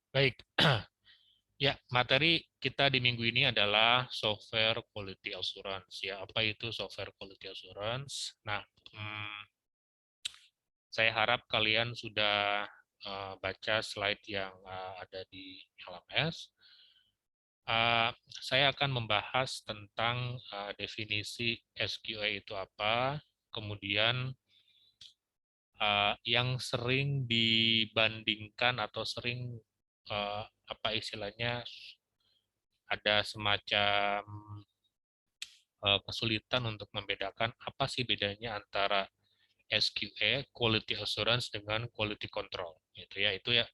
Baik, ya materi kita di minggu ini adalah software quality assurance. Ya, apa itu software quality assurance? Nah, hmm, saya harap kalian sudah baca slide yang ada di LMS. Saya akan membahas tentang definisi SQA itu apa, kemudian yang sering dibandingkan atau sering apa istilahnya ada semacam kesulitan untuk membedakan apa sih bedanya antara SQA (Quality Assurance) dengan Quality Control, gitu ya. Itu ya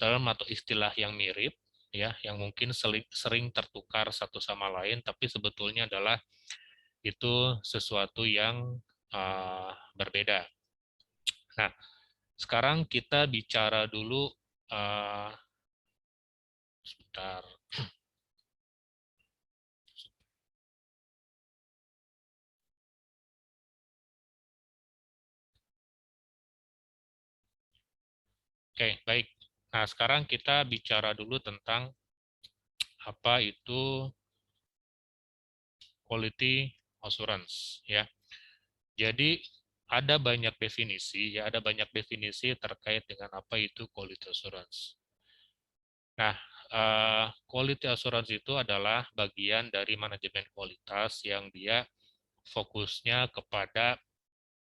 term atau istilah yang mirip, ya, yang mungkin sering tertukar satu sama lain, tapi sebetulnya adalah itu sesuatu yang berbeda. Nah, sekarang kita bicara dulu uh, sebentar. Oke, baik. Nah, sekarang kita bicara dulu tentang apa itu quality assurance, ya. Jadi ada banyak definisi, ya, ada banyak definisi terkait dengan apa itu quality assurance. Nah, quality assurance itu adalah bagian dari manajemen kualitas yang dia fokusnya kepada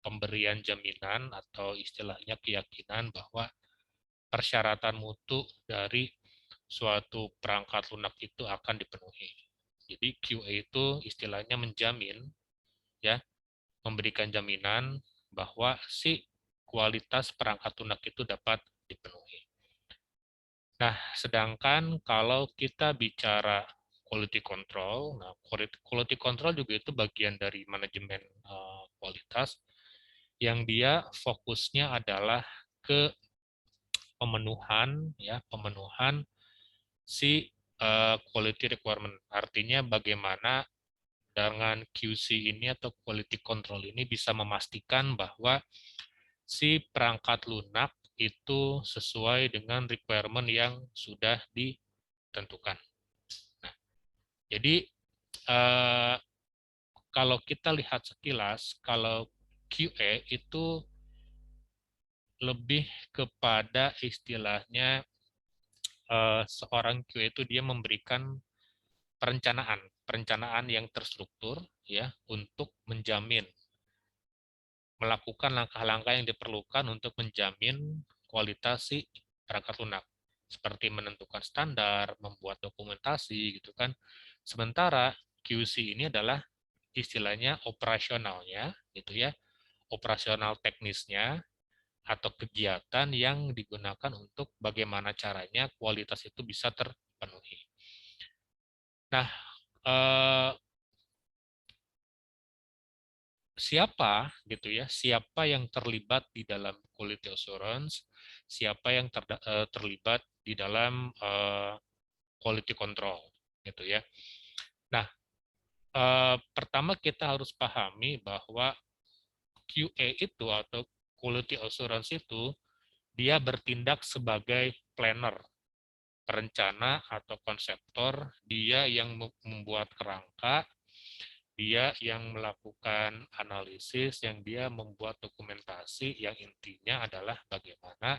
pemberian jaminan atau istilahnya keyakinan bahwa persyaratan mutu dari suatu perangkat lunak itu akan dipenuhi. Jadi QA itu istilahnya menjamin, ya, memberikan jaminan bahwa si kualitas perangkat lunak itu dapat dipenuhi. Nah, sedangkan kalau kita bicara quality control, nah quality control juga itu bagian dari manajemen kualitas yang dia fokusnya adalah ke pemenuhan, ya, pemenuhan si quality requirement. Artinya bagaimana dengan QC ini atau quality control ini bisa memastikan bahwa si perangkat lunak itu sesuai dengan requirement yang sudah ditentukan. Nah, jadi eh, kalau kita lihat sekilas, kalau QA itu lebih kepada istilahnya seorang QA itu dia memberikan perencanaan yang terstruktur, ya, untuk menjamin melakukan langkah-langkah yang diperlukan untuk menjamin kualitas si perangkat lunak, seperti menentukan standar, membuat dokumentasi, gitu kan. Sementara QC ini adalah istilahnya operasionalnya, gitu ya, operasional teknisnya atau kegiatan yang digunakan untuk bagaimana caranya kualitas itu bisa terpenuhi. Nah, eh, siapa gitu ya, siapa yang terlibat di dalam quality assurance, siapa yang terlibat di dalam quality control, gitu ya. Nah, pertama kita harus pahami bahwa QA itu atau quality assurance itu dia bertindak sebagai planner, perencana atau konseptor, dia yang membuat kerangka, dia yang melakukan analisis, yang dia membuat dokumentasi, yang intinya adalah bagaimana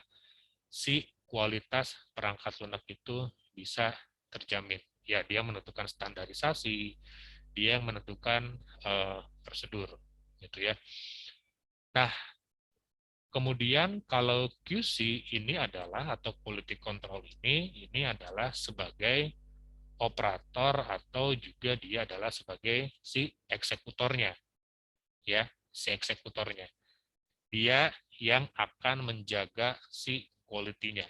si kualitas perangkat lunak itu bisa terjamin. Ya, dia menentukan standarisasi, dia yang menentukan prosedur, gitu ya. Nah, kemudian kalau QC ini adalah atau quality control ini adalah sebagai operator atau juga dia adalah sebagai si eksekutornya, ya, si eksekutornya. Dia yang akan menjaga si quality-nya.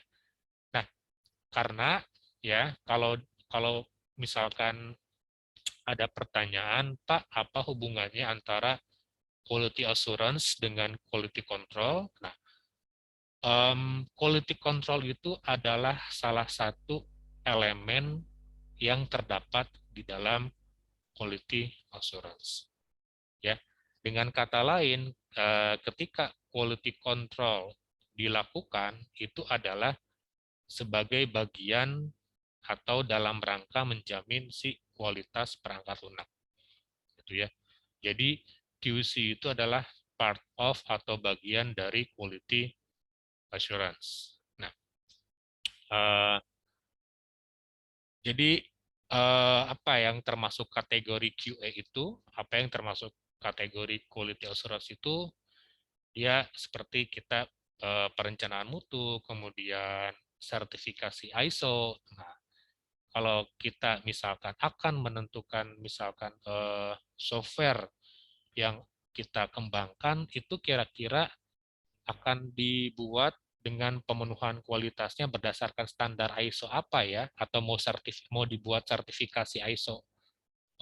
Nah, karena ya kalau kalau misalkan ada pertanyaan, Pak, apa hubungannya antara quality assurance dengan quality control? Nah, quality control itu adalah salah satu elemen yang terdapat di dalam quality assurance. Ya, dengan kata lain, ketika quality control dilakukan, itu adalah sebagai bagian atau dalam rangka menjamin si kualitas perangkat lunak, gitu ya. Jadi QC itu adalah part of atau bagian dari quality assurance. Nah, eh, jadi apa yang termasuk kategori QA itu, apa yang termasuk kategori quality assurance itu, dia seperti kita perencanaan mutu, kemudian sertifikasi ISO. Nah, kalau kita misalkan akan menentukan misalkan software yang kita kembangkan itu kira-kira akan dibuat dengan pemenuhan kualitasnya berdasarkan standar ISO apa ya, atau mau dibuat sertifikasi ISO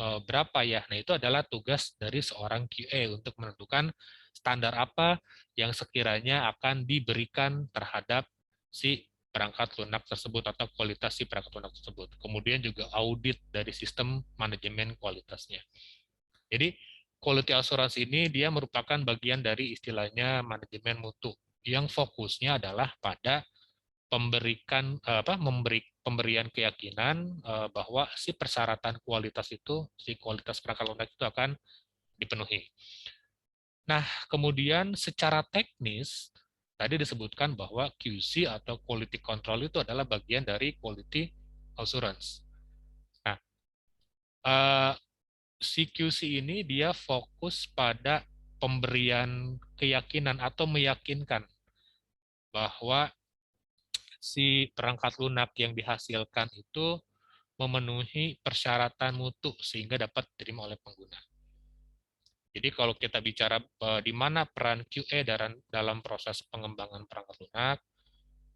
berapa ya. Nah, itu adalah tugas dari seorang QA untuk menentukan standar apa yang sekiranya akan diberikan terhadap si perangkat lunak tersebut atau kualitas si perangkat lunak tersebut. Kemudian juga audit dari sistem manajemen kualitasnya. Jadi quality assurance ini dia merupakan bagian dari istilahnya manajemen mutu yang fokusnya adalah pada pemberian keyakinan bahwa si persyaratan kualitas itu, si kualitas perangkat lunak itu akan dipenuhi. Nah, kemudian secara teknis tadi disebutkan bahwa QC atau quality control itu adalah bagian dari quality assurance. Nah, eh, si QC ini dia fokus pada pemberian keyakinan atau meyakinkan bahwa si perangkat lunak yang dihasilkan itu memenuhi persyaratan mutu sehingga dapat diterima oleh pengguna. Jadi kalau kita bicara di mana peran QA dalam proses pengembangan perangkat lunak,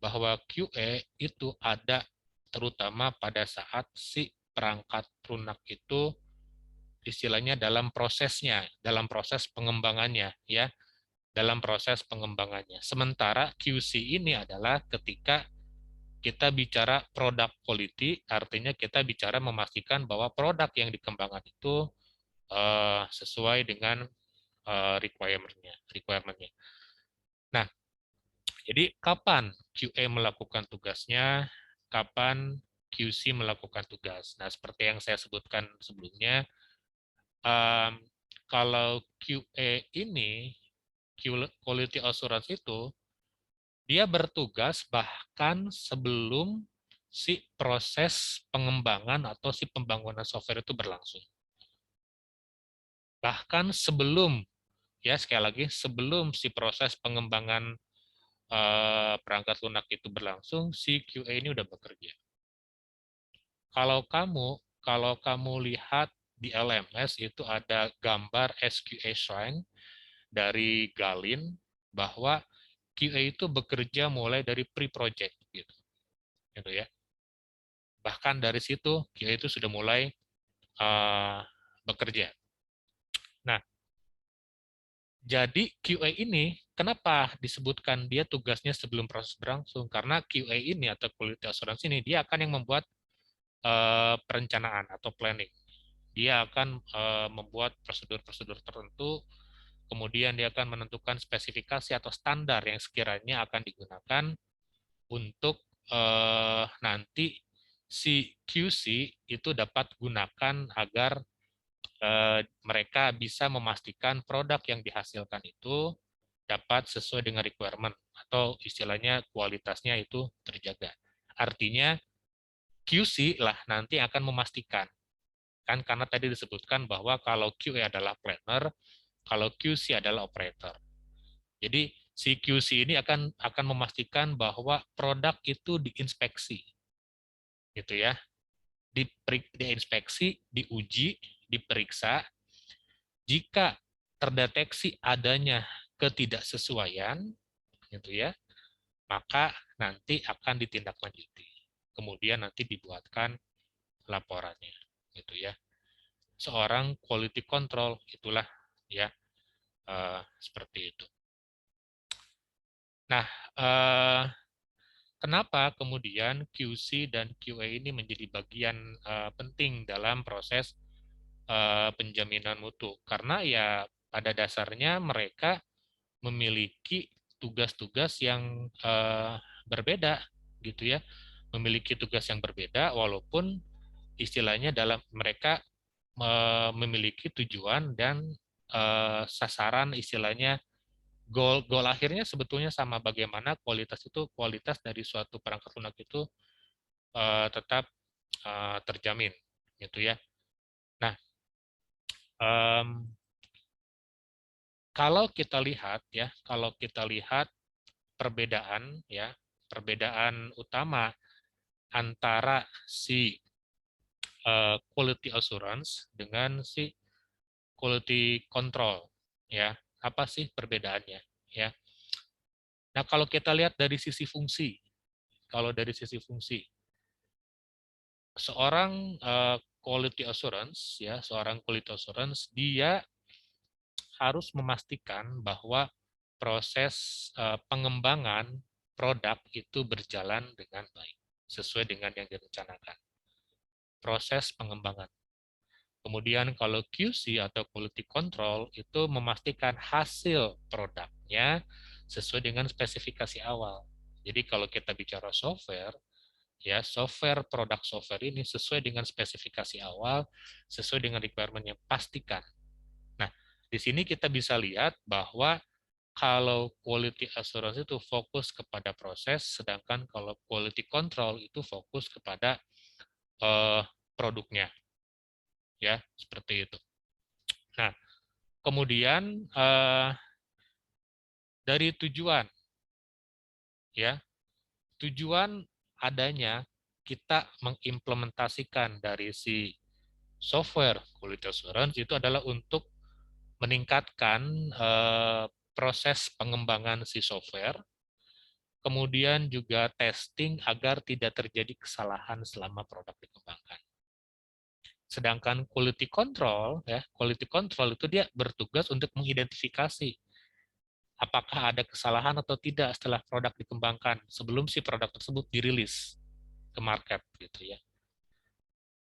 bahwa QA itu ada terutama pada saat si perangkat lunak itu istilahnya dalam prosesnya, dalam proses pengembangannya, ya, dalam proses pengembangannya. Sementara QC ini adalah ketika kita bicara produk quality, artinya kita bicara memastikan bahwa produk yang dikembangkan itu sesuai dengan requirement-nya. Nah, jadi kapan QA melakukan tugasnya, kapan QC melakukan tugas. Nah, seperti yang saya sebutkan sebelumnya, um, kalau QA ini, Quality Assurance itu, dia bertugas bahkan sebelum si proses pengembangan atau si pembangunan software itu berlangsung. Bahkan sebelum, ya sekali lagi, sebelum si proses pengembangan perangkat lunak itu berlangsung, si QA ini udah bekerja. Kalau kamu lihat di LMS itu ada gambar SQA Shrine dari Galin bahwa QA itu bekerja mulai dari pre-project gitu ya. Bahkan dari situ QA itu sudah mulai uh, bekerja. Nah, jadi QA ini kenapa disebutkan dia tugasnya sebelum proses berlangsung? Karena QA ini atau quality assurance ini dia akan yang membuat perencanaan atau planning. Dia akan membuat prosedur-prosedur tertentu, kemudian dia akan menentukan spesifikasi atau standar yang sekiranya akan digunakan untuk nanti si QC itu dapat gunakan agar mereka bisa memastikan produk yang dihasilkan itu dapat sesuai dengan requirement atau istilahnya kualitasnya itu terjaga. Artinya QC lah nanti akan memastikan. Kan karena tadi disebutkan bahwa kalau QA adalah planner, kalau QC adalah operator. Jadi si QC ini akan memastikan bahwa produk itu diinspeksi, gitu ya, diinspeksi, diuji, diperiksa. Jika terdeteksi adanya ketidaksesuaian, gitu ya, maka nanti akan ditindaklanjuti. Kemudian nanti dibuatkan laporannya, gitu ya. Seorang quality control itulah ya seperti itu. Nah, kenapa kemudian QC dan QA ini menjadi bagian penting dalam proses penjaminan mutu? Karena ya pada dasarnya mereka memiliki tugas-tugas yang berbeda gitu ya, memiliki tugas yang berbeda walaupun istilahnya dalam mereka memiliki tujuan dan sasaran istilahnya goal akhirnya sebetulnya sama, bagaimana kualitas dari suatu perangkat lunak itu tetap terjamin gitu ya. Nah, um, kalau kita lihat perbedaan ya, perbedaan utama antara si quality assurance dengan si quality control ya. Apa sih perbedaannya ya? Nah, kalau kita lihat dari sisi fungsi, kalau dari sisi fungsi, seorang quality assurance ya, seorang quality assurance dia harus memastikan bahwa proses pengembangan produk itu berjalan dengan baik sesuai dengan yang direncanakan. Proses pengembangan. Kemudian kalau QC atau quality control itu memastikan hasil produknya sesuai dengan spesifikasi awal. Jadi kalau kita bicara software, ya produk software ini sesuai dengan spesifikasi awal, sesuai dengan requirement yang pastikan. Nah, di sini kita bisa lihat bahwa kalau quality assurance itu fokus kepada proses, sedangkan kalau quality control itu fokus kepada produknya, ya seperti itu. Nah, kemudian dari tujuan, ya tujuan adanya kita mengimplementasikan dari si software quality assurance itu adalah untuk meningkatkan proses pengembangan si software, kemudian juga testing agar tidak terjadi kesalahan selama produk dikembangkan. Sedangkan quality control itu dia bertugas untuk mengidentifikasi apakah ada kesalahan atau tidak setelah produk dikembangkan sebelum si produk tersebut dirilis ke market gitu ya.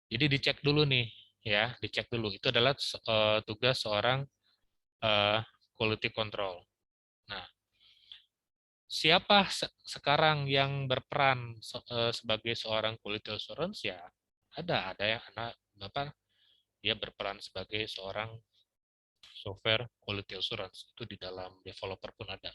Jadi dicek dulu nih ya, dicek dulu. Itu adalah tugas seorang quality control. Nah, siapa sekarang yang berperan sebagai seorang quality assurance ya? Ada yang apa? Dia berperan sebagai seorang software quality assurance itu di dalam developer pun ada.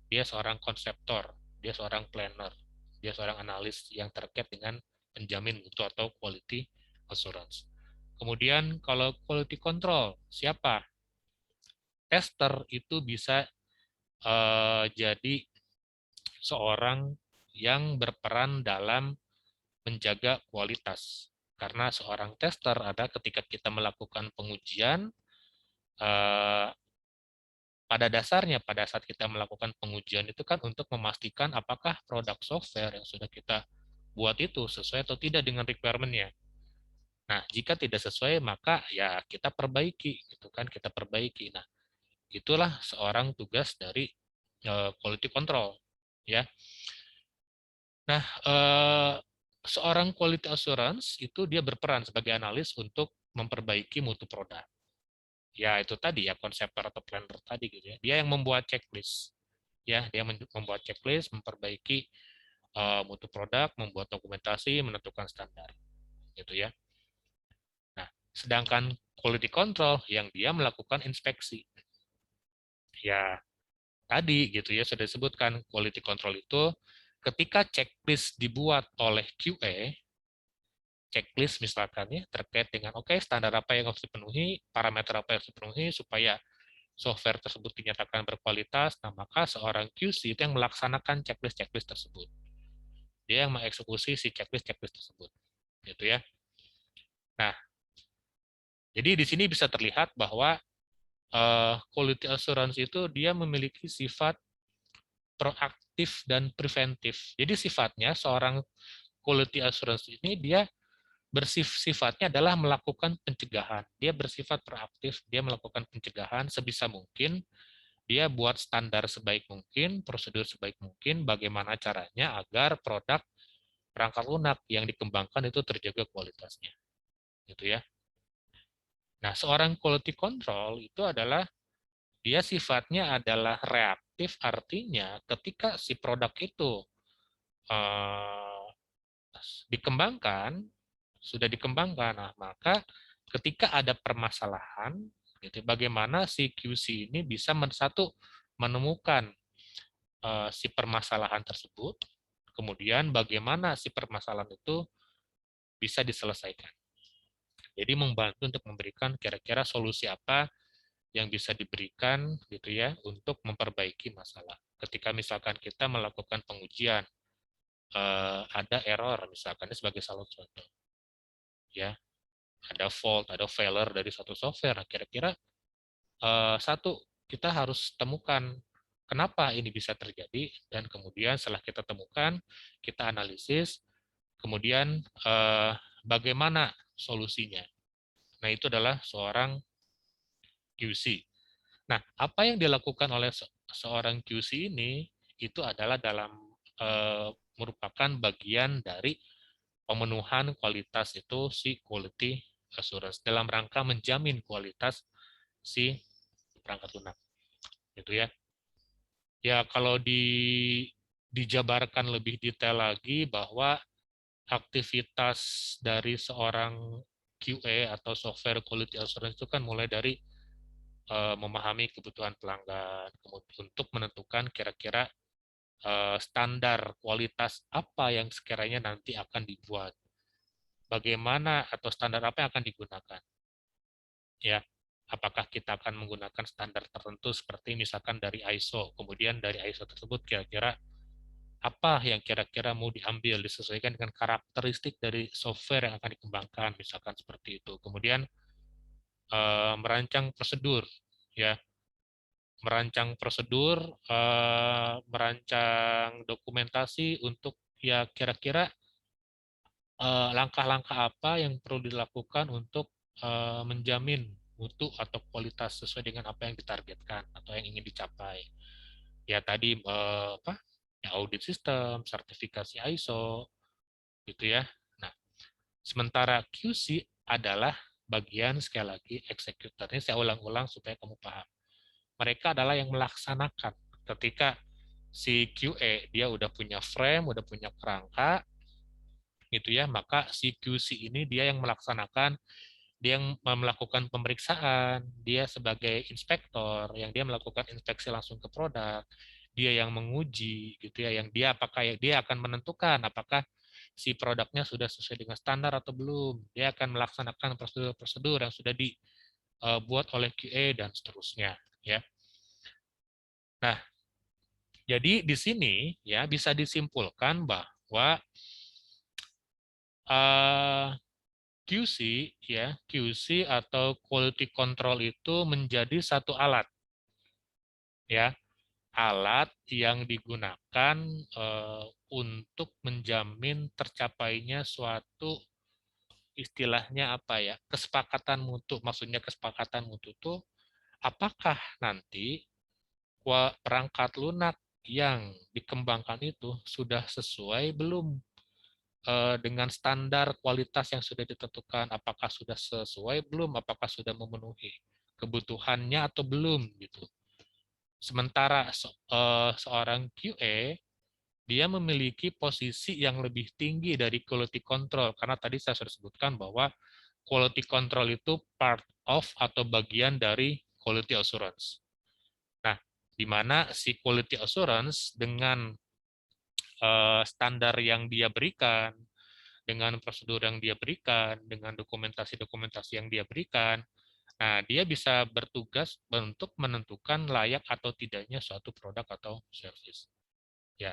Dia seorang konseptor, dia seorang planner, dia seorang analis yang terkait dengan penjamin mutu atau quality assurance. Kemudian kalau quality control, siapa? Tester itu bisa jadi seorang yang berperan dalam menjaga kualitas. Karena seorang tester ada ketika kita melakukan pengujian, eh, pada dasarnya pada saat kita melakukan pengujian itu kan untuk memastikan apakah produk software yang sudah kita buat itu sesuai atau tidak dengan requirement-nya. Nah, jika tidak sesuai maka ya kita perbaiki gitu kan, kita perbaiki. Nah, itulah seorang tugas dari quality control ya. Nah, seorang quality assurance itu dia berperan sebagai analis untuk memperbaiki mutu produk. Ya, itu tadi ya konseptor atau planner tadi gitu ya. Dia yang membuat checklist. Ya, dia membuat checklist, memperbaiki mutu produk, membuat dokumentasi, menentukan standar. Gitu ya. Nah, sedangkan quality control yang dia melakukan inspeksi. Ya, tadi gitu ya sudah disebutkan quality control itu ketika checklist dibuat oleh QA, checklist misalkan ya terkait dengan standar apa yang harus dipenuhi, parameter apa yang harus dipenuhi supaya software tersebut dinyatakan berkualitas. Nah, maka seorang QC itu yang melaksanakan checklist-checklist tersebut. Dia yang mengeksekusi si checklist-checklist tersebut. Gitu ya. Nah, jadi di sini bisa terlihat bahwa quality assurance itu dia memiliki sifat proaktif dan preventif. Jadi sifatnya seorang quality assurance ini dia bersifatnya adalah melakukan pencegahan. Dia bersifat proaktif, dia melakukan pencegahan sebisa mungkin, dia buat standar sebaik mungkin, prosedur sebaik mungkin, bagaimana caranya agar produk perangkat lunak yang dikembangkan itu terjaga kualitasnya. Gitu ya. Nah, seorang quality control itu adalah dia sifatnya adalah reaktif, artinya ketika si produk itu eh, dikembangkan, sudah dikembangkan. Nah, maka ketika ada permasalahan, gitu, bagaimana si QC ini bisa satu menemukan si permasalahan tersebut, kemudian bagaimana si permasalahan itu bisa diselesaikan. Jadi membantu untuk memberikan kira-kira solusi apa yang bisa diberikan gitu ya untuk memperbaiki masalah. Ketika misalkan kita melakukan pengujian, ada error misalkan ini sebagai salah contoh, ya ada fault, ada failure dari suatu software. Nah, kira-kira satu kita harus temukan kenapa ini bisa terjadi dan kemudian setelah kita temukan, kita analisis, kemudian bagaimana solusinya. Nah, itu adalah seorang QC. Nah, apa yang dilakukan oleh seorang QC ini itu adalah dalam merupakan bagian dari pemenuhan kualitas itu si quality assurance dalam rangka menjamin kualitas si perangkat lunak. Gitu ya. Ya, kalau dijabarkan lebih detail lagi bahwa aktivitas dari seorang QA atau software quality assurance itu kan mulai dari memahami kebutuhan pelanggan, kemudian untuk menentukan kira-kira standar kualitas apa yang sekiranya nanti akan dibuat, bagaimana atau standar apa yang akan digunakan, ya. Apakah kita akan menggunakan standar tertentu seperti misalkan dari ISO, kemudian dari ISO tersebut kira-kira apa yang kira-kira mau diambil disesuaikan dengan karakteristik dari software yang akan dikembangkan, misalkan seperti itu. Kemudian merancang prosedur, ya merancang dokumentasi untuk ya kira-kira langkah-langkah apa yang perlu dilakukan untuk menjamin mutu atau kualitas sesuai dengan apa yang ditargetkan atau yang ingin dicapai. Ya tadi apa? Ya, audit sistem, sertifikasi ISO, gitu ya. Nah, sementara QC adalah bagian sekali lagi eksekutor. Ini saya ulang-ulang supaya kamu paham. Mereka adalah yang melaksanakan. Ketika si QA dia udah punya frame, udah punya kerangka, gitu ya, maka si QC ini dia yang melaksanakan, dia yang melakukan pemeriksaan, dia sebagai inspektor, yang dia melakukan inspeksi langsung ke produk, dia yang menguji, gitu ya, yang dia apakah dia akan menentukan apakah si produknya sudah sesuai dengan standar atau belum, dia akan melaksanakan prosedur-prosedur yang sudah dibuat oleh QA dan seterusnya, ya. Nah, jadi di sini ya bisa disimpulkan bahwa QC ya QC atau quality control itu menjadi satu alat ya alat yang digunakan untuk menjamin tercapainya suatu istilahnya apa ya kesepakatan mutu, maksudnya kesepakatan mutu itu apakah nanti perangkat lunak yang dikembangkan itu sudah sesuai belum dengan standar kualitas yang sudah ditentukan, apakah sudah sesuai belum, apakah sudah memenuhi kebutuhannya atau belum gitu. Sementara seorang QA dia memiliki posisi yang lebih tinggi dari quality control karena tadi saya sudah sebutkan bahwa quality control itu part of atau bagian dari quality assurance. Nah, di mana si quality assurance dengan standar yang dia berikan, dengan prosedur yang dia berikan, dengan dokumentasi-dokumentasi yang dia berikan, nah dia bisa bertugas untuk menentukan layak atau tidaknya suatu produk atau service. Ya,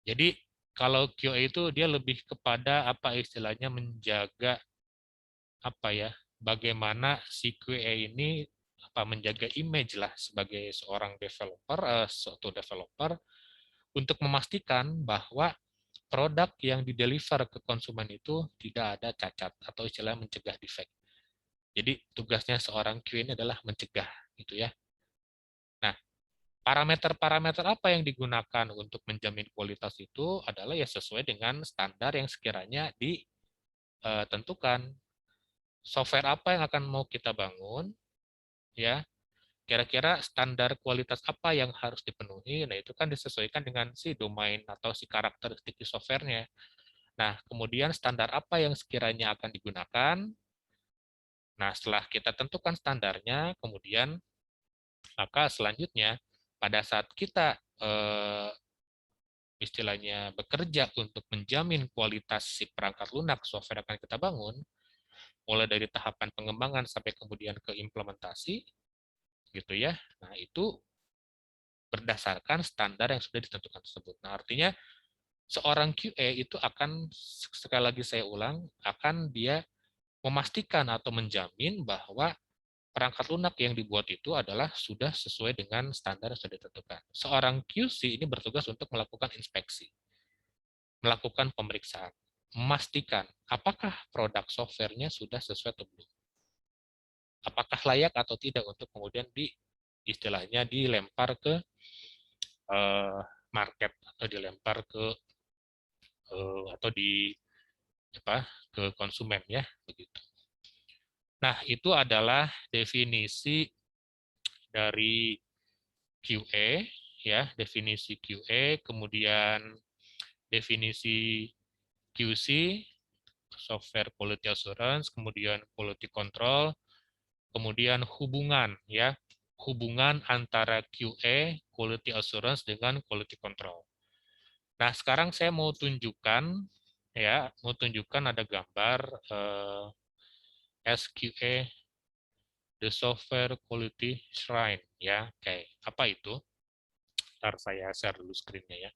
jadi kalau QA itu dia lebih kepada apa istilahnya menjaga apa ya, bagaimana si QA ini apa menjaga image lah sebagai seorang developer, suatu developer untuk memastikan bahwa produk yang dideliver ke konsumen itu tidak ada cacat atau istilah mencegah defect. Jadi tugasnya seorang QA ini adalah mencegah gitu ya. Nah, parameter-parameter apa yang digunakan untuk menjamin kualitas itu adalah ya sesuai dengan standar yang sekiranya ditentukan. Software apa yang akan mau kita bangun ya. kira-kira standar kualitas apa yang harus dipenuhi. Nah, itu kan disesuaikan dengan si domain atau si karakteristik di softwarenya. Nah, kemudian standar apa yang sekiranya akan digunakan. Nah, setelah kita tentukan standarnya, kemudian maka selanjutnya pada saat kita istilahnya bekerja untuk menjamin kualitas si perangkat lunak software yang akan kita bangun, mulai dari tahapan pengembangan sampai kemudian ke implementasi, gitu ya. Nah, itu berdasarkan standar yang sudah ditentukan tersebut. Nah, artinya seorang QA itu akan, sekali lagi saya ulang, akan dia memastikan atau menjamin bahwa perangkat lunak yang dibuat itu adalah sudah sesuai dengan standar yang sudah ditentukan. Seorang QC ini bertugas untuk melakukan inspeksi, melakukan pemeriksaan, memastikan apakah produk softwarenya sudah sesuai atau belum. Apakah layak atau tidak untuk kemudian istilahnya dilempar ke market atau dilempar ke atau ke konsumen ya begitu. Nah, itu adalah definisi dari QA ya, definisi QA, kemudian definisi QC, software quality assurance, kemudian quality control, kemudian hubungan ya, hubungan antara QA, quality assurance dengan quality control. Nah, sekarang saya mau tunjukkan ya, mau tunjukkan ada gambar SQA, the software quality shrine ya. Oke, apa itu? Ntar saya share dulu screen-nya ya.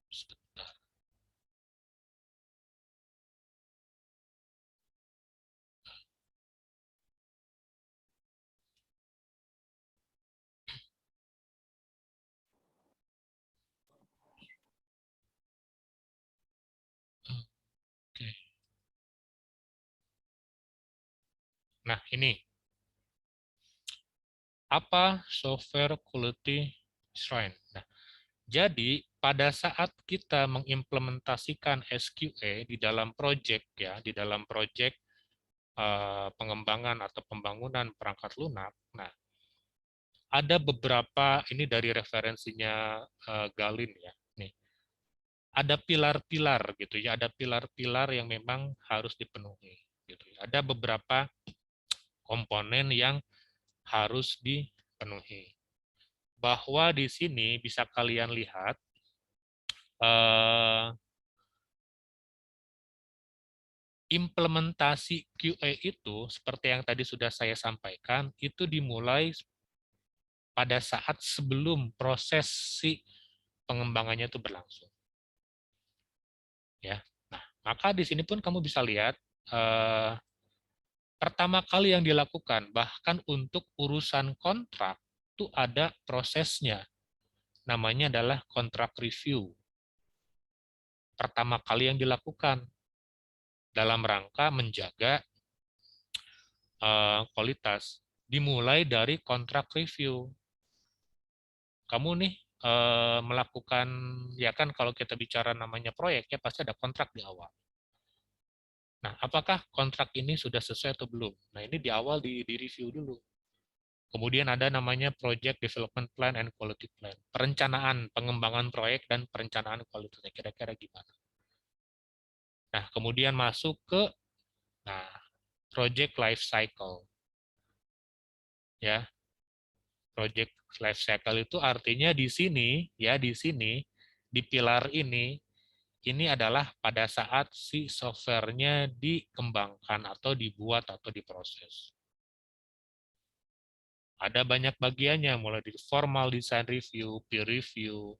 Sebentar. Oke. Nah, ini apa software quality shrine. Nah, jadi pada saat kita mengimplementasikan SQA di dalam project ya, di dalam project pengembangan atau pembangunan perangkat lunak. Nah, ada beberapa ini dari referensinya Galin ya. Nih, ada pilar-pilar gitu ya, ada pilar-pilar yang memang harus dipenuhi gitu ya. Ada beberapa komponen yang harus dipenuhi. Bahwa di sini bisa kalian lihat implementasi QA itu seperti yang tadi sudah saya sampaikan itu dimulai pada saat sebelum proses si pengembangannya itu berlangsung. Ya. Nah, maka di sini pun kamu bisa lihat pertama kali yang dilakukan bahkan untuk urusan kontrak itu ada prosesnya. Namanya adalah kontrak review. Pertama kali yang dilakukan dalam rangka menjaga kualitas. Dimulai dari kontrak review. Kamu nih melakukan, ya kan kalau kita bicara namanya proyek, ya pasti ada kontrak di awal. Nah, apakah kontrak ini sudah sesuai atau belum? Nah, ini di awal di review dulu. Kemudian ada namanya Project Development Plan and Quality Plan. Perencanaan pengembangan proyek dan perencanaan kualitasnya. Kira-kira gimana? Nah, kemudian masuk ke nah, Project Life Cycle. Ya, Project Life Cycle itu artinya di sini, ya di sini, di pilar ini adalah pada saat si softwarenya dikembangkan atau dibuat atau diproses. Ada banyak bagiannya, mulai dari formal design review, peer review,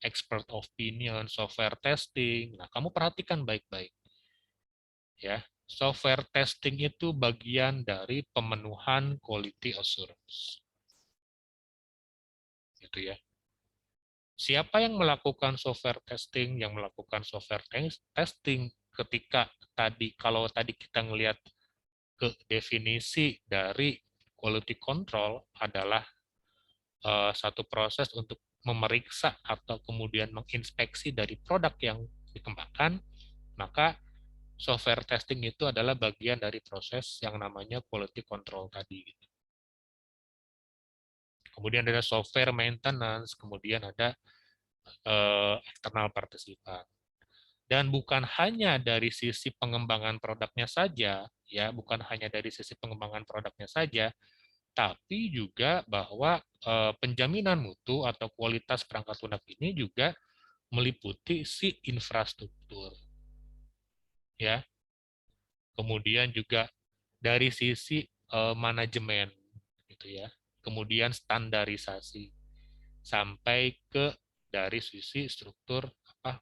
expert opinion, software testing. Nah, kamu perhatikan baik-baik. Ya, software testing itu bagian dari pemenuhan quality assurance. Gitu ya. Siapa yang melakukan software testing? Yang melakukan software testing ketika kalau tadi kita ngelihat ke definisi dari quality control adalah satu proses untuk memeriksa atau kemudian menginspeksi dari produk yang dikembangkan, maka software testing itu adalah bagian dari proses yang namanya quality control tadi. Kemudian ada software maintenance, kemudian ada external participant. Dan bukan hanya dari sisi pengembangan produknya saja, ya, bukan hanya dari sisi pengembangan produknya saja, tapi juga bahwa penjaminan mutu atau kualitas perangkat lunak ini juga meliputi si infrastruktur, ya. Kemudian juga dari sisi manajemen, gitu ya. Kemudian standarisasi sampai ke dari sisi struktur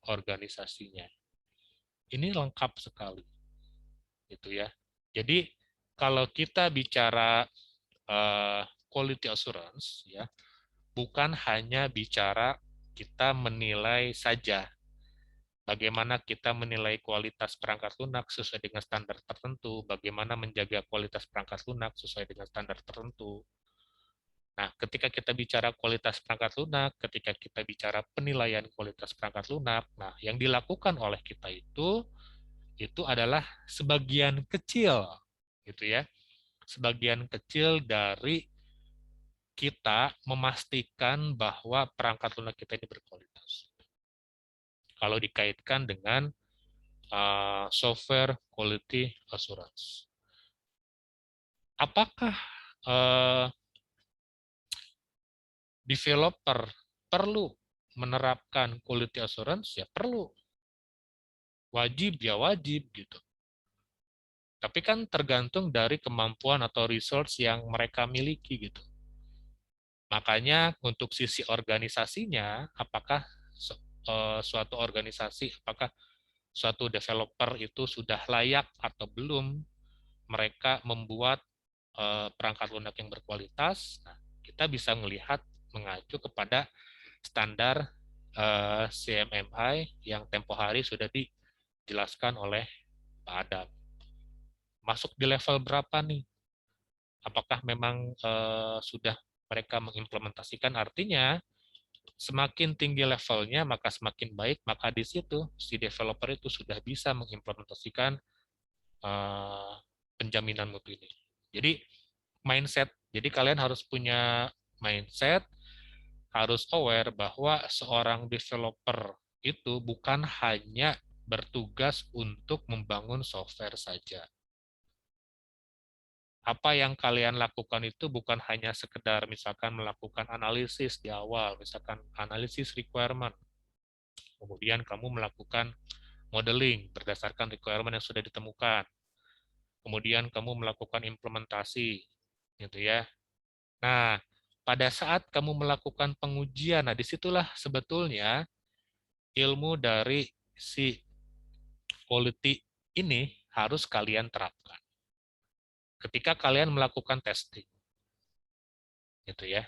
organisasinya. Ini lengkap sekali, gitu ya. Jadi kalau kita bicara quality assurance, ya, bukan hanya bicara kita menilai saja bagaimana kita menilai kualitas perangkat lunak sesuai dengan standar tertentu, bagaimana menjaga kualitas perangkat lunak sesuai dengan standar tertentu. Nah, ketika kita bicara kualitas perangkat lunak, ketika kita bicara penilaian kualitas perangkat lunak, nah, yang dilakukan oleh kita itu adalah sebagian kecil, gitu ya, sebagian kecil dari kita memastikan bahwa perangkat lunak kita ini berkualitas. Kalau dikaitkan dengan software quality assurance. Apakah uh, developer perlu menerapkan quality assurance? Ya perlu. Wajib ya wajib gitu. Tapi kan tergantung dari kemampuan atau resource yang mereka miliki gitu. Makanya untuk sisi organisasinya, apakah suatu organisasi, apakah suatu developer itu sudah layak atau belum mereka membuat perangkat lunak yang berkualitas, nah, kita bisa melihat mengacu kepada standar CMMI yang tempo hari sudah dijelaskan oleh Pak Adam. Masuk di level berapa nih? Apakah memang sudah mereka mengimplementasikan? Artinya, semakin tinggi levelnya, maka semakin baik, maka di situ si developer itu sudah bisa mengimplementasikan penjaminan mutu ini. Jadi, mindset. Jadi kalian harus punya mindset, harus aware bahwa seorang developer itu bukan hanya bertugas untuk membangun software saja. Apa yang kalian lakukan itu bukan hanya sekedar misalkan melakukan analisis di awal, misalkan analisis requirement, kemudian kamu melakukan modeling berdasarkan requirement yang sudah ditemukan, kemudian kamu melakukan implementasi, gitu ya. Nah, pada saat kamu melakukan pengujian, nah disitulah sebetulnya ilmu dari si quality ini harus kalian terapkan. Ketika kalian melakukan testing, gitu ya.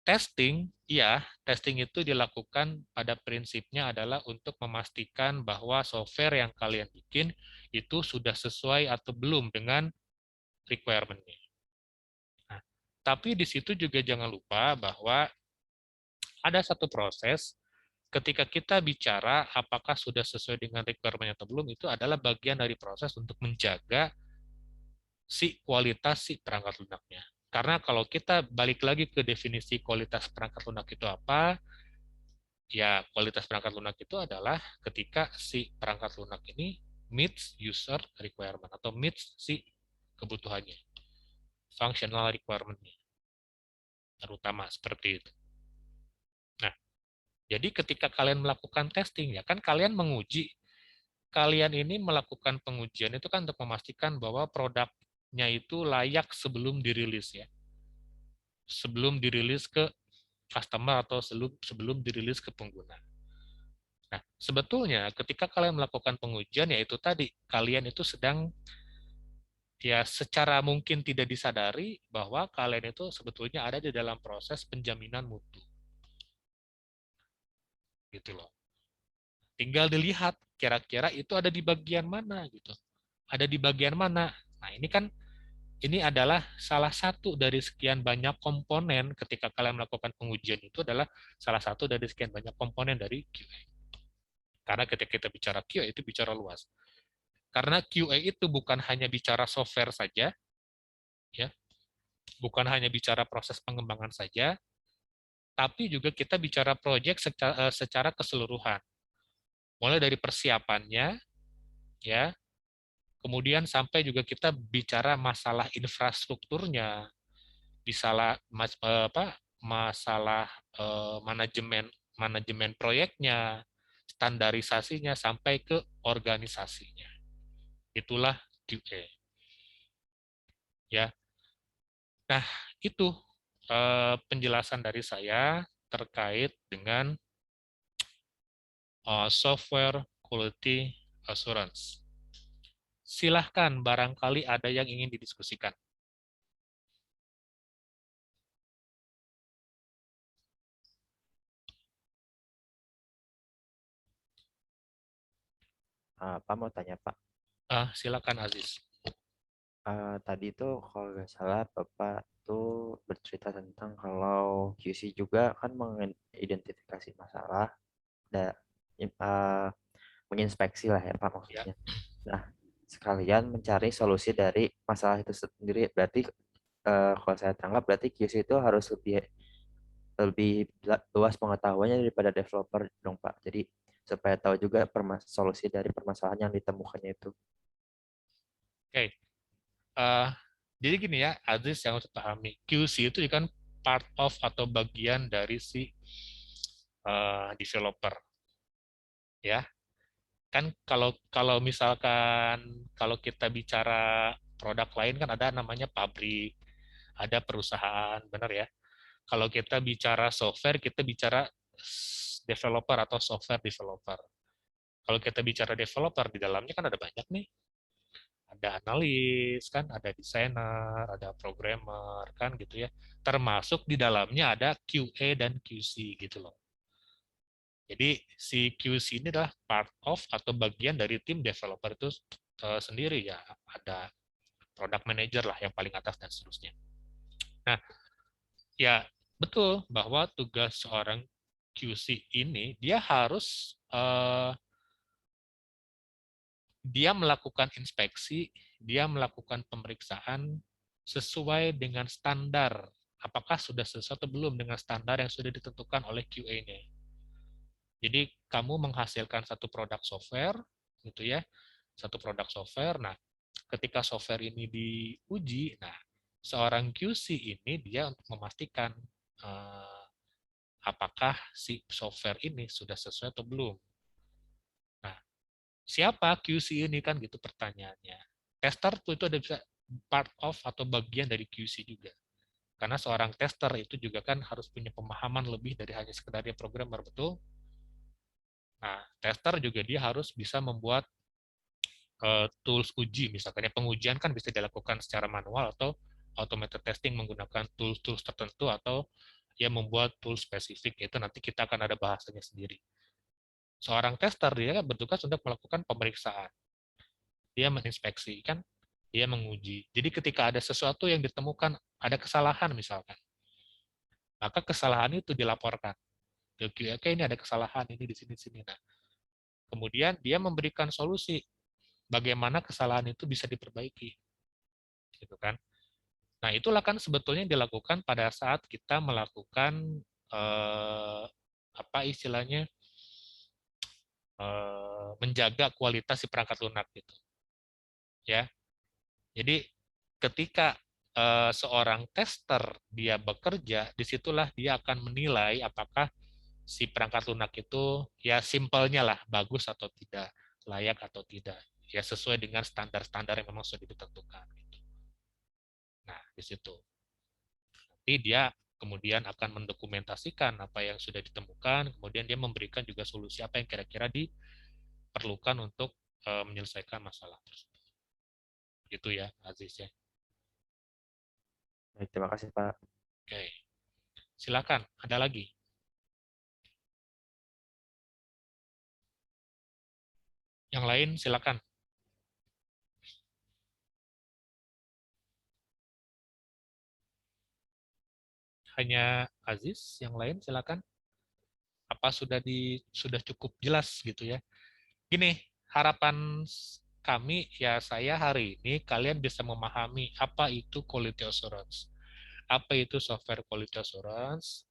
Testing, iya, testing itu dilakukan pada prinsipnya adalah untuk memastikan bahwa software yang kalian bikin itu sudah sesuai atau belum dengan requirement-nya. Nah, tapi di situ juga jangan lupa bahwa ada satu proses ketika kita bicara apakah sudah sesuai dengan requirement atau belum, itu adalah bagian dari proses untuk menjaga si kualitas si perangkat lunaknya. Karena kalau kita balik lagi ke definisi kualitas perangkat lunak itu apa, ya kualitas perangkat lunak itu adalah ketika si perangkat lunak ini meets user requirement atau meets si kebutuhannya, functional requirement-nya, terutama seperti itu. Nah, jadi ketika kalian melakukan testing, ya kan kalian menguji, kalian ini melakukan pengujian itu kan untuk memastikan bahwa produknya itu layak sebelum dirilis ya. Sebelum dirilis ke customer atau sebelum dirilis ke pengguna. Nah, sebetulnya ketika kalian melakukan pengujian, yaitu tadi, kalian itu sedang, ya secara mungkin tidak disadari, bahwa kalian itu sebetulnya ada di dalam proses penjaminan mutu. Gitu loh. Tinggal dilihat, kira-kira itu ada di bagian mana, gitu. Ada di bagian mana. Nah, ini kan, ini adalah salah satu dari sekian banyak komponen ketika kalian melakukan pengujian itu adalah salah satu dari sekian banyak komponen dari QA. Karena ketika kita bicara QA itu bicara luas. Karena QA itu bukan hanya bicara software saja, ya, bukan hanya bicara proses pengembangan saja, tapi juga kita bicara proyek secara keseluruhan. Mulai dari persiapannya, ya, kemudian sampai juga kita bicara masalah infrastrukturnya, masalah manajemen manajemen proyeknya, standarisasinya sampai ke organisasinya. Itulah QA. Ya. Nah, itu penjelasan dari saya terkait dengan software quality assurance. Silahkan, barangkali ada yang ingin didiskusikan. Pak mau tanya Pak, Silakan, Aziz. tadi tuh kalau nggak salah Bapak tuh bercerita tentang kalau QC juga kan mengidentifikasi masalah dan uh, menginspeksi lah ya Pak Ya, maksudnya. Nah, sekalian mencari solusi dari masalah itu sendiri. Berarti kalau saya tangkap berarti QC itu harus lebih lebih luas pengetahuannya daripada developer dong Pak. Jadi supaya tahu juga solusi dari permasalahan yang ditemukannya itu. oke. Eh, jadi gini ya, Aziz yang harus pahami, QC itu kan part of atau bagian dari si developer, ya. Kan kalau kalau misalkan kalau kita bicara produk lain kan ada namanya pabrik, ada perusahaan, benar ya. Kalau kita bicara software, kita bicara developer atau software developer. Kalau kita bicara developer, di dalamnya kan ada banyak nih. Ada analis, kan, ada desainer, ada programmer, kan gitu ya. Termasuk di dalamnya ada QA dan QC gitu loh. Jadi si QC ini adalah part of atau bagian dari tim developer itu sendiri ya. Ada product manager lah yang paling atas dan seterusnya. Nah, ya betul bahwa tugas seorang QC ini dia harus dia melakukan inspeksi, dia melakukan pemeriksaan sesuai dengan standar. Apakah sudah sesuai atau belum dengan standar yang sudah ditentukan oleh QA-nya. Jadi kamu menghasilkan satu produk software, gitu ya, satu produk software. Nah, ketika software ini diuji, nah seorang QC ini dia untuk memastikan eh, apakah si software ini sudah sesuai atau belum. Nah, siapa QC ini kan gitu pertanyaannya. Tester tuh itu ada bisa part of atau bagian dari QC juga. Karena seorang tester itu juga kan harus punya pemahaman lebih dari hanya sekedar dia programmer, betul? Nah, tester juga dia harus bisa membuat tools uji, misalkan ya, pengujian kan bisa dilakukan secara manual atau automated testing menggunakan tools-tools tertentu atau ya membuat tools spesifik, itu nanti kita akan ada bahasanya sendiri. Seorang tester dia kan bertugas untuk melakukan pemeriksaan, dia menginspeksi kan, dia menguji. Jadi ketika ada sesuatu yang ditemukan, ada kesalahan misalkan, maka kesalahan itu dilaporkan. Oke, ini ada kesalahan ini di sini-sini. Nah, kemudian dia memberikan solusi bagaimana kesalahan itu bisa diperbaiki, gitu kan? Nah, itulah kan sebetulnya yang dilakukan pada saat kita melakukan apa istilahnya menjaga kualitas si perangkat lunak gitu, ya. Jadi ketika seorang tester dia bekerja, disitulah dia akan menilai apakah si perangkat lunak itu ya simpelnya lah bagus atau tidak, layak atau tidak, ya sesuai dengan standar-standar yang memang sudah ditentukan. Gitu. Nah, di situ. Nanti dia kemudian akan mendokumentasikan apa yang sudah ditemukan, kemudian dia memberikan juga solusi apa yang kira-kira diperlukan untuk menyelesaikan masalah tersebut. Gitu ya, Aziz ya. Baik, terima kasih Pak. Oke, silakan. Ada lagi? Yang lain silakan. Hanya Aziz, yang lain silakan. Apa sudah cukup jelas gitu ya? Gini, harapan saya hari ini kalian bisa memahami apa itu quality assurance, apa itu software quality assurance,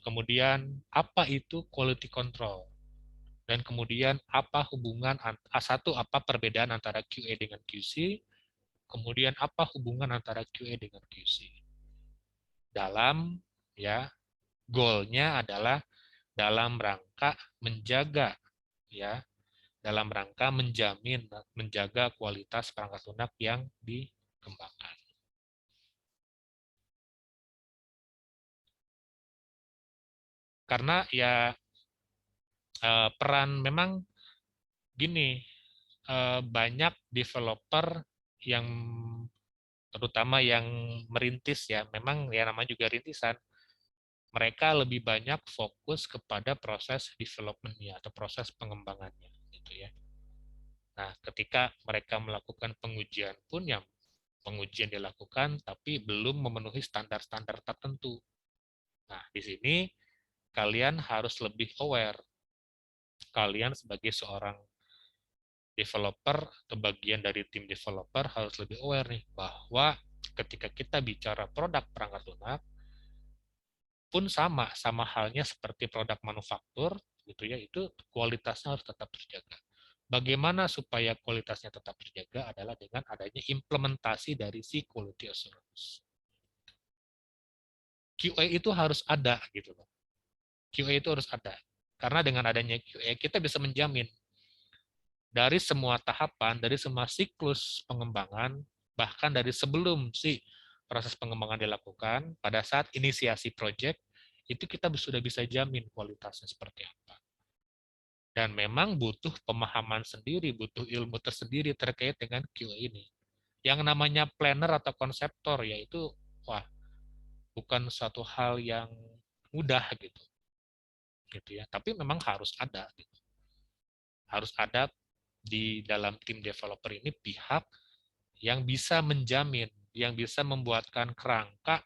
kemudian apa itu quality control, dan kemudian apa hubungan satu, apa perbedaan antara QA dengan QC, kemudian apa hubungan antara QA dengan QC. Dalam ya goalnya adalah dalam rangka menjaga ya dalam rangka menjaga kualitas perangkat lunak yang dikembangkan. Karena ya peran memang gini, banyak developer yang terutama yang merintis ya, memang ya namanya juga rintisan, mereka lebih banyak fokus kepada proses development-nya atau proses pengembangannya gitu ya. Nah, ketika mereka melakukan pengujian pun yang pengujian dilakukan tapi belum memenuhi standar-standar tertentu. Nah, di sini kalian harus lebih aware. Kalian sebagai seorang developer atau bagian dari tim developer harus lebih aware nih bahwa ketika kita bicara produk perangkat lunak pun sama halnya seperti produk manufaktur gitu ya, itu kualitasnya harus tetap terjaga. Bagaimana supaya kualitasnya tetap terjaga adalah dengan adanya implementasi dari si quality assurance. QA itu harus ada gitu loh. QA itu harus ada. Karena dengan adanya QA kita bisa menjamin dari semua tahapan, dari semua siklus pengembangan, bahkan dari sebelum si proses pengembangan dilakukan, pada saat inisiasi project, itu kita sudah bisa jamin kualitasnya seperti apa. Dan memang butuh pemahaman sendiri, butuh ilmu tersendiri terkait dengan QA ini. Yang namanya planner atau konseptor, yaitu, wah, bukan suatu hal yang mudah gitu ya. Tapi memang harus ada, gitu. Harus ada di dalam tim developer ini pihak yang bisa menjamin, yang bisa membuatkan kerangka,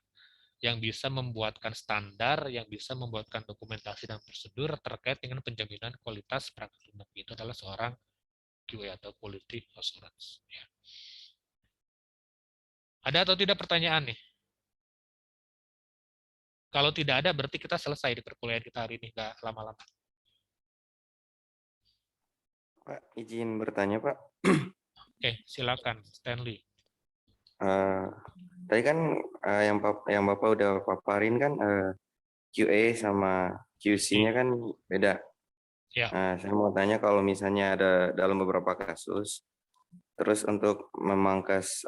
yang bisa membuatkan standar, yang bisa membuatkan dokumentasi dan prosedur terkait dengan penjaminan kualitas perangkat lunak. Itu adalah seorang QA atau Quality Assurance. Ya. Ada atau tidak pertanyaan nih? Kalau tidak ada, berarti kita selesai di perkuliahan kita hari ini, nggak lama-lama. Pak, izin bertanya, Pak. Oke, silakan, Stanley. Eh, Tadi kan yang Bapak udah paparin kan QA sama QC-nya kan beda. Ya, Nah, saya mau tanya kalau misalnya ada dalam beberapa kasus, terus untuk memangkas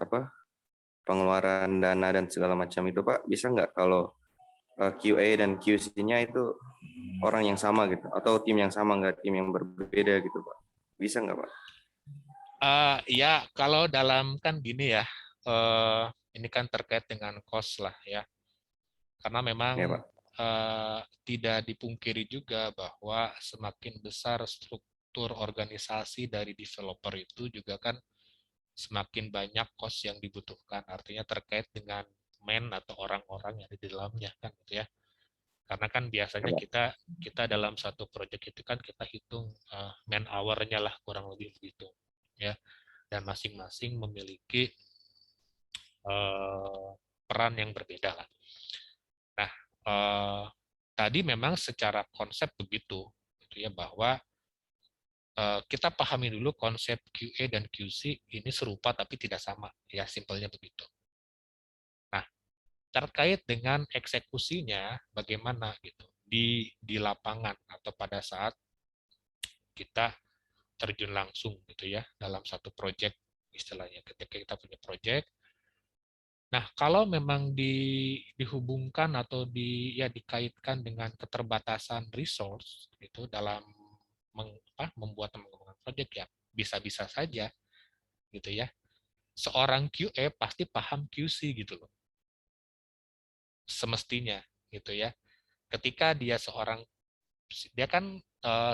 pengeluaran dana dan segala macam itu, Pak, bisa nggak kalau QA dan QC-nya itu orang yang sama gitu, atau tim yang sama nggak tim yang berbeda gitu, Pak? Bisa nggak, Pak? ya kalau dalam kan gini ya, ini kan terkait dengan cost lah ya. Karena memang Ya, Pak. tidak dipungkiri juga bahwa semakin besar struktur organisasi dari developer itu juga kan semakin banyak cost yang dibutuhkan. Artinya terkait dengan atau orang-orang yang ada di dalamnya kan gitu ya. Karena kan Ya, biasanya Pak. kita dalam satu project itu kan kita hitung man hour-nya lah kurang lebih begitu ya. Dan masing-masing memiliki peran yang berbeda lah. Nah, tadi memang secara konsep begitu, gitu ya, bahwa kita pahami dulu konsep QA dan QC ini serupa tapi tidak sama, ya simpelnya begitu. Nah, terkait dengan eksekusinya, bagaimana gitu di lapangan atau pada saat kita terjun langsung gitu ya dalam satu project istilahnya ketika kita punya project. Nah, kalau memang dihubungkan atau dikaitkan dengan keterbatasan resource gitu dalam membuat pengembangan project ya bisa-bisa saja gitu ya. Seorang QA pasti paham QC gitu loh. Semestinya gitu ya. Ketika dia kan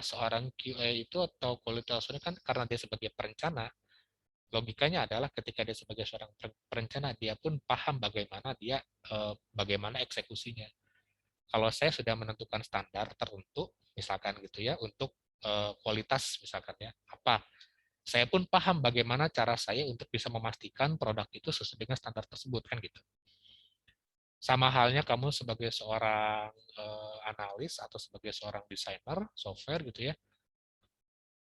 seorang QA itu atau quality assurance kan karena dia sebagai perencana, logikanya adalah ketika dia sebagai seorang perencana dia pun paham bagaimana eksekusinya. Kalau saya sudah menentukan standar tertentu misalkan gitu ya untuk kualitas misalkan ya apa Saya pun paham bagaimana cara saya untuk bisa memastikan produk itu sesuai dengan standar tersebut kan gitu. Sama halnya kamu sebagai seorang analis atau sebagai seorang desainer software gitu ya,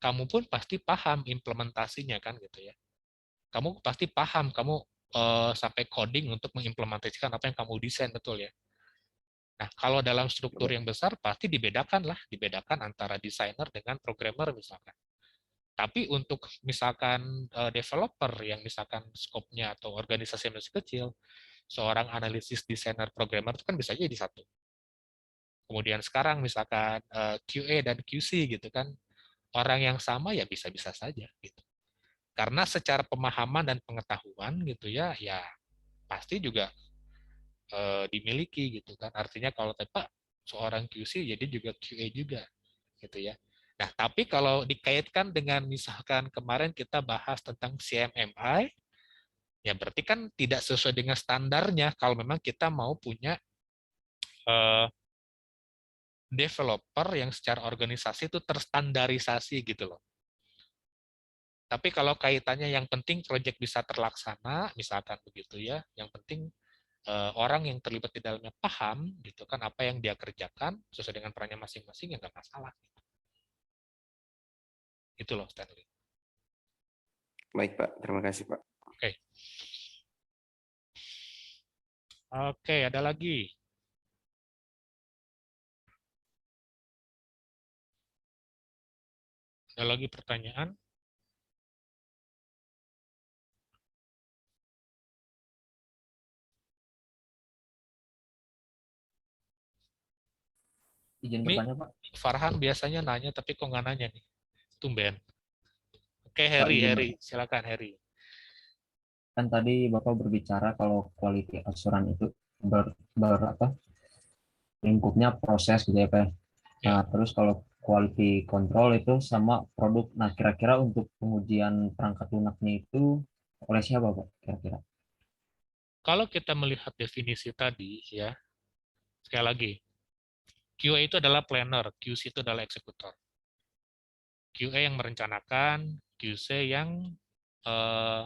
kamu pun pasti paham implementasinya kan gitu ya. Kamu pasti paham, kamu sampai coding untuk mengimplementasikan apa yang kamu desain, betul ya. Nah, kalau dalam struktur yang besar pasti dibedakan antara desainer dengan programmer misalkan. Tapi untuk misalkan developer yang misalkan skopnya atau organisasi yang masih kecil, seorang analisis desainer programmer itu kan bisa jadi satu. Kemudian sekarang misalkan QA dan QC gitu kan, orang yang sama ya bisa-bisa saja gitu. Karena secara pemahaman dan pengetahuan gitu ya, ya pasti juga dimiliki gitu kan. Artinya kalau Pak seorang QC jadi juga QA juga gitu ya. Nah, tapi kalau dikaitkan dengan misalkan kemarin kita bahas tentang CMMI, ya berarti kan tidak sesuai dengan standarnya kalau memang kita mau punya eh, developer yang secara organisasi itu terstandarisasi gitu loh. Tapi kalau kaitannya yang penting proyek bisa terlaksana, misalkan begitu ya, yang penting orang yang terlibat di dalamnya paham gitu kan apa yang dia kerjakan sesuai dengan perannya masing-masing ya nggak masalah. Itu loh Stanley. Baik Pak, terima kasih Pak. Oke. Oke, ada lagi. Ada lagi pertanyaan? Izin Ini bertanya, Pak. Farhan biasanya nanya, tapi kok nggak nanya nih? Tumben. Oke, Pak, Harry, izin Harry. Silakan, Harry. kan tadi Bapak berbicara kalau quality assurance itu apa, lingkupnya proses gitu ya, Pak. Ya, Nah, terus kalau quality control itu sama produk. Nah, kira-kira untuk pengujian perangkat lunaknya itu oleh siapa, Pak? Kira-kira. kalau kita melihat definisi tadi, ya, sekali lagi, QA itu adalah planner, QC itu adalah eksekutor. QA yang merencanakan, QC yang eh,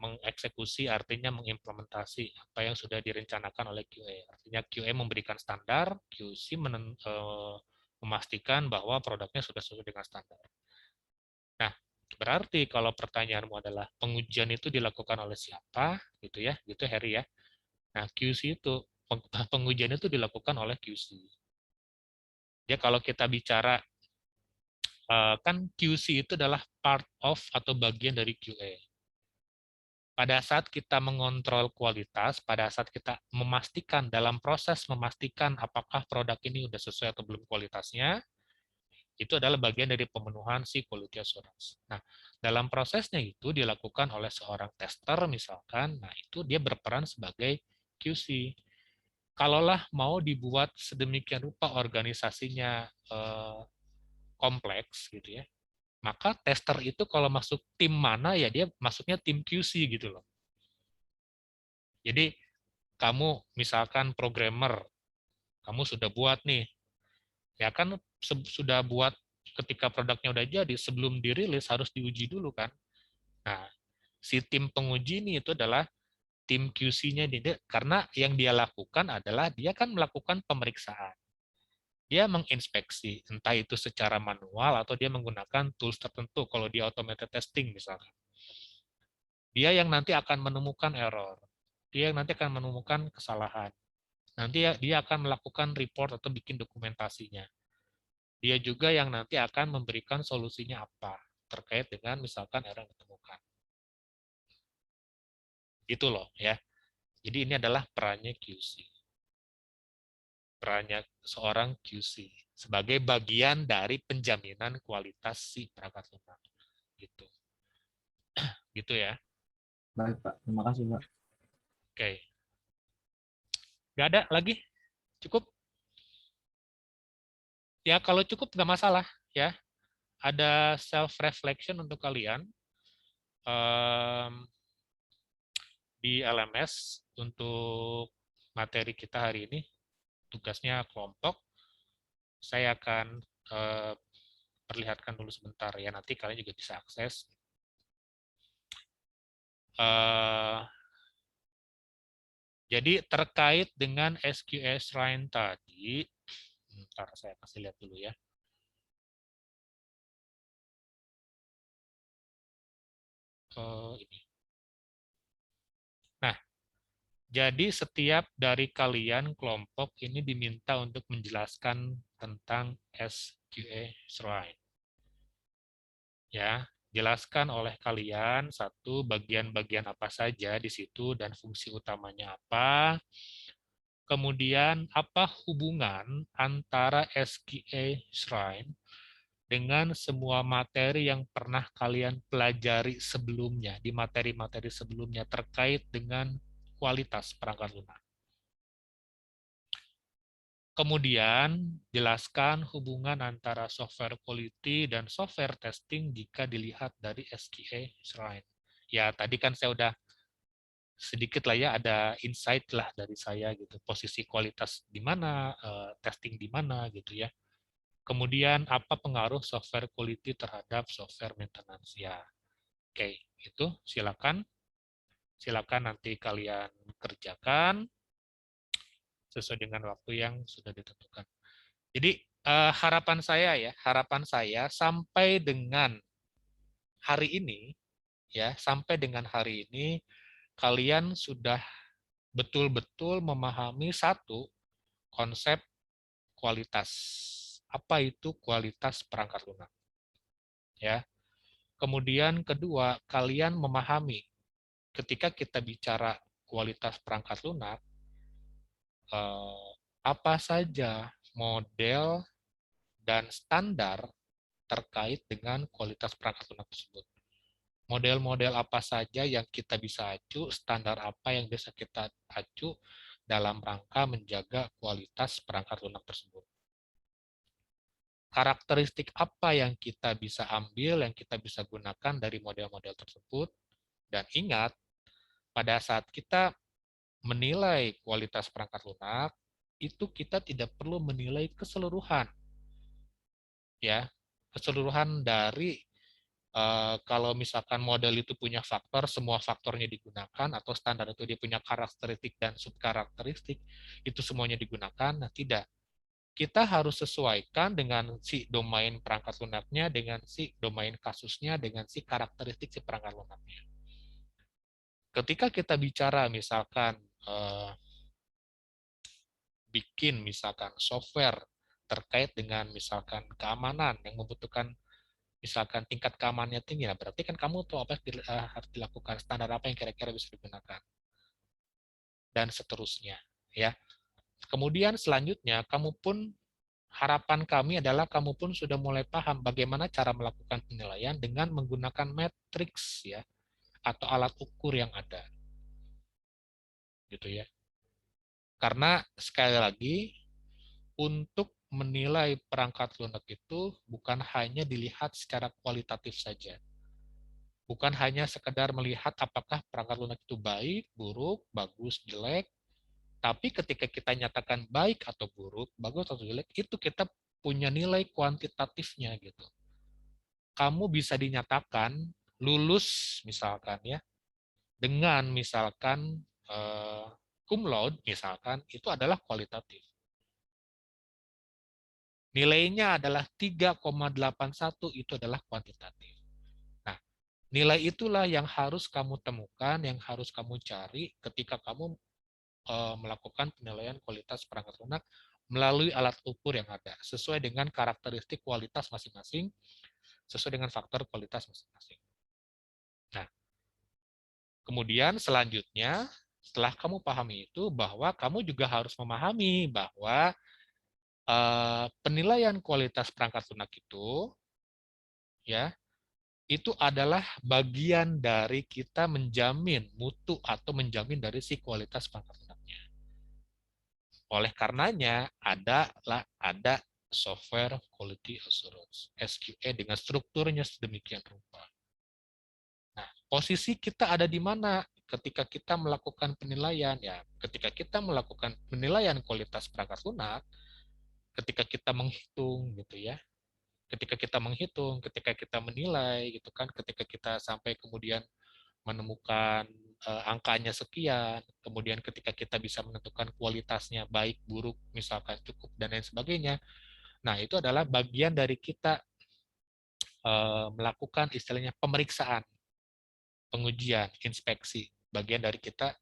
mengeksekusi, artinya mengimplementasi apa yang sudah direncanakan oleh QA. Artinya QA memberikan standar, QC memastikan bahwa produknya sudah sesuai dengan standar. Nah, berarti kalau pertanyaanmu adalah pengujian itu dilakukan oleh siapa, gitu Harry ya. Nah, QC itu pengujian itu dilakukan oleh QC. Ya kalau kita bicara kan QC itu adalah part of atau bagian dari QA. Pada saat kita mengontrol kualitas, pada saat kita memastikan dalam proses memastikan apakah produk ini sudah sesuai atau belum kualitasnya, itu adalah bagian dari pemenuhan si quality assurance. Nah, dalam prosesnya itu dilakukan oleh seorang tester misalkan, nah itu dia berperan sebagai QC. Kalaulah mau dibuat sedemikian rupa organisasinya kompleks gitu ya, maka tester itu kalau masuk tim mana ya dia masuknya tim QC gitu loh. Jadi kamu misalkan programmer, kamu sudah buat nih, ya kan sudah buat ketika produknya udah jadi, sebelum dirilis harus diuji dulu kan. Nah, si tim penguji ini itu adalah tim QC-nya, karena yang dia lakukan adalah dia kan melakukan pemeriksaan. Dia menginspeksi, entah itu secara manual atau dia menggunakan tools tertentu, kalau dia automated testing misalkan. Dia yang nanti akan menemukan error. Dia yang nanti akan menemukan kesalahan. Nanti dia akan melakukan report atau bikin dokumentasinya. Dia juga yang nanti akan memberikan solusinya apa terkait dengan misalkan error yang ditemukan. Itu loh ya. Jadi ini adalah perannya QC. Perannya seorang QC sebagai bagian dari penjaminan kualitas si perangkat lunak. Gitu. Gitu ya. Baik, Pak. Terima kasih, Pak. Oke. Nggak ada lagi? Cukup? Ya kalau cukup nggak masalah ya. Ada self reflection untuk kalian di LMS untuk materi kita hari ini. Tugasnya kelompok. Saya akan perlihatkan dulu sebentar ya, nanti kalian juga bisa akses. Jadi terkait dengan SQL Shrine tadi, ntar saya kasih lihat dulu ya. Ini. Nah, jadi setiap dari kalian kelompok ini diminta untuk menjelaskan tentang SQL Shrine. Ya, jelaskan oleh kalian satu bagian-bagian apa saja di situ dan fungsi utamanya apa. Kemudian apa hubungan antara SQL Shrine dengan semua materi yang pernah kalian pelajari sebelumnya, di materi-materi sebelumnya terkait dengan kualitas perangkat lunak. Kemudian, jelaskan hubungan antara software quality dan software testing jika dilihat dari SQL Shrine. Ya, tadi kan saya udah sedikit lah ya, ada insight lah dari saya gitu, posisi kualitas di mana, testing di mana gitu ya. Kemudian apa pengaruh software quality terhadap software maintenance ya. Oke, itu silakan nanti kalian kerjakan sesuai dengan waktu yang sudah ditentukan. Jadi harapan saya sampai dengan hari ini ya, sampai dengan hari ini kalian sudah betul-betul memahami satu konsep kualitas. Apa itu kualitas perangkat lunak? Ya. Kemudian kedua, kalian memahami ketika kita bicara kualitas perangkat lunak, apa saja model dan standar terkait dengan kualitas perangkat lunak tersebut. Model-model apa saja yang kita bisa acu, standar apa yang bisa kita acu dalam rangka menjaga kualitas perangkat lunak tersebut. Karakteristik apa yang kita bisa ambil, yang kita bisa gunakan dari model-model tersebut. Dan ingat, pada saat kita menilai kualitas perangkat lunak, itu kita tidak perlu menilai keseluruhan. Ya, keseluruhan dari kalau misalkan model itu punya faktor, semua faktornya digunakan, atau standar itu dia punya karakteristik dan subkarakteristik, itu semuanya digunakan. Nah, tidak. Kita harus sesuaikan dengan si domain perangkat lunaknya, dengan si domain kasusnya, dengan si karakteristik si perangkat lunaknya. Ketika kita bicara misalkan bikin misalkan software terkait dengan misalkan keamanan yang membutuhkan misalkan tingkat keamanannya tinggi, nah berarti kan kamu tahu apa yang harus dilakukan, standar apa yang kira-kira bisa digunakan, dan seterusnya. Ya. Kemudian selanjutnya, harapan kami adalah kamu pun sudah mulai paham bagaimana cara melakukan penilaian dengan menggunakan matriks ya, atau alat ukur yang ada. Gitu ya. Karena sekali lagi, untuk menilai perangkat lunak itu bukan hanya dilihat secara kualitatif saja. Bukan hanya sekedar melihat apakah perangkat lunak itu baik, buruk, bagus, jelek, tapi ketika kita nyatakan baik atau buruk, bagus atau jelek, itu kita punya nilai kuantitatifnya gitu. Kamu bisa dinyatakan lulus misalkan ya, dengan misalkan cum laude misalkan, itu adalah kualitatif. Nilainya adalah 3,81, itu adalah kuantitatif. Nah, nilai itulah yang harus kamu temukan, yang harus kamu cari ketika kamu melakukan penilaian kualitas perangkat lunak melalui alat ukur yang ada, sesuai dengan karakteristik kualitas masing-masing, sesuai dengan faktor kualitas masing-masing. Nah, kemudian selanjutnya, setelah kamu pahami itu, bahwa kamu juga harus memahami bahwa penilaian kualitas perangkat lunak itu ya, itu adalah bagian dari kita menjamin mutu atau menjamin dari si kualitas perangkat lunaknya. Oleh karenanya ada software quality assurance (SQA) dengan strukturnya sedemikian rupa. Nah, posisi kita ada di mana ketika kita melakukan penilaian ya? Ketika kita melakukan penilaian kualitas perangkat lunak, ketika kita menghitung gitu ya, ketika kita menghitung, ketika kita menilai gitu kan, ketika kita sampai kemudian menemukan angkanya sekian, kemudian ketika kita bisa menentukan kualitasnya baik, buruk, misalkan cukup dan lain sebagainya. Nah, itu adalah bagian dari kita melakukan istilahnya pemeriksaan, pengujian, inspeksi. Bagian dari kita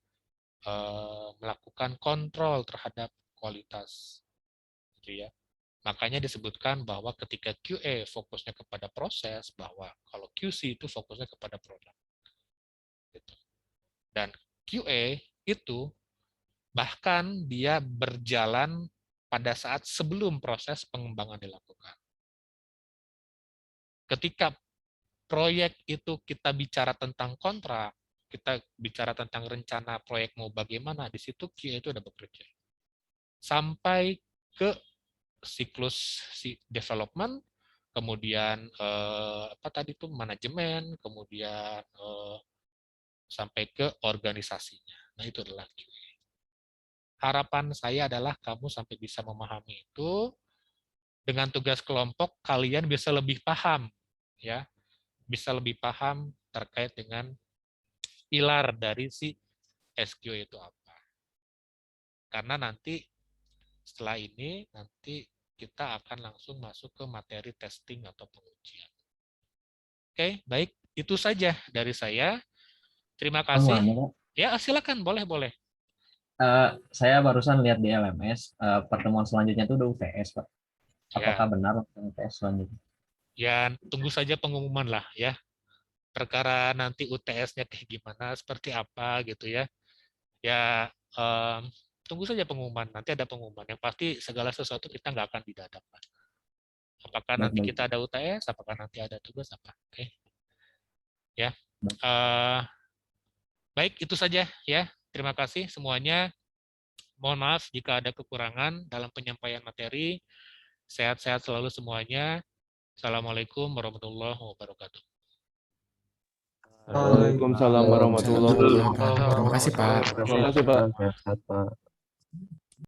melakukan kontrol terhadap kualitas, gitu ya. Makanya disebutkan bahwa ketika QA fokusnya kepada proses, bahwa kalau QC itu fokusnya kepada produk. Gitu. Dan QA itu bahkan dia berjalan pada saat sebelum proses pengembangan dilakukan. Ketika proyek itu kita bicara tentang kontrak, kita bicara tentang rencana proyek mau bagaimana, di situ QA itu udah bekerja. Sampai ke siklus development, kemudian apa tadi itu manajemen, kemudian sampai ke organisasinya. Nah, itu adalah QA. Harapan saya adalah kamu sampai bisa memahami itu, dengan tugas kelompok kalian bisa lebih paham, ya, bisa lebih paham terkait dengan pilar dari si SQA itu apa. Karena nanti setelah ini nanti kita akan langsung masuk ke materi testing atau pengujian. Oke, baik, itu saja dari saya. Terima kasih. Pak. Ya, silakan, boleh. Saya barusan lihat di LMS, pertemuan selanjutnya itu udah UTS, Pak. Apakah Ya, benar UTS selanjutnya? ya tunggu saja pengumuman lah ya. Perkara nanti UTS-nya kayak gimana, seperti apa gitu ya. Ya, tunggu saja pengumuman. Nanti ada pengumuman. Yang pasti segala sesuatu kita nggak akan didadak. Apakah nanti Baik. kita ada UTS, apakah nanti ada tugas apa. Oke. Ya. Baik. Baik, itu saja ya. Terima kasih semuanya. Mohon maaf jika ada kekurangan dalam penyampaian materi. Sehat-sehat selalu semuanya. Assalamualaikum warahmatullahi wabarakatuh. Waalaikumsalam warahmatullahi wabarakatuh. Terima kasih, Pak. Terima kasih, Pak. Sehat, Pak.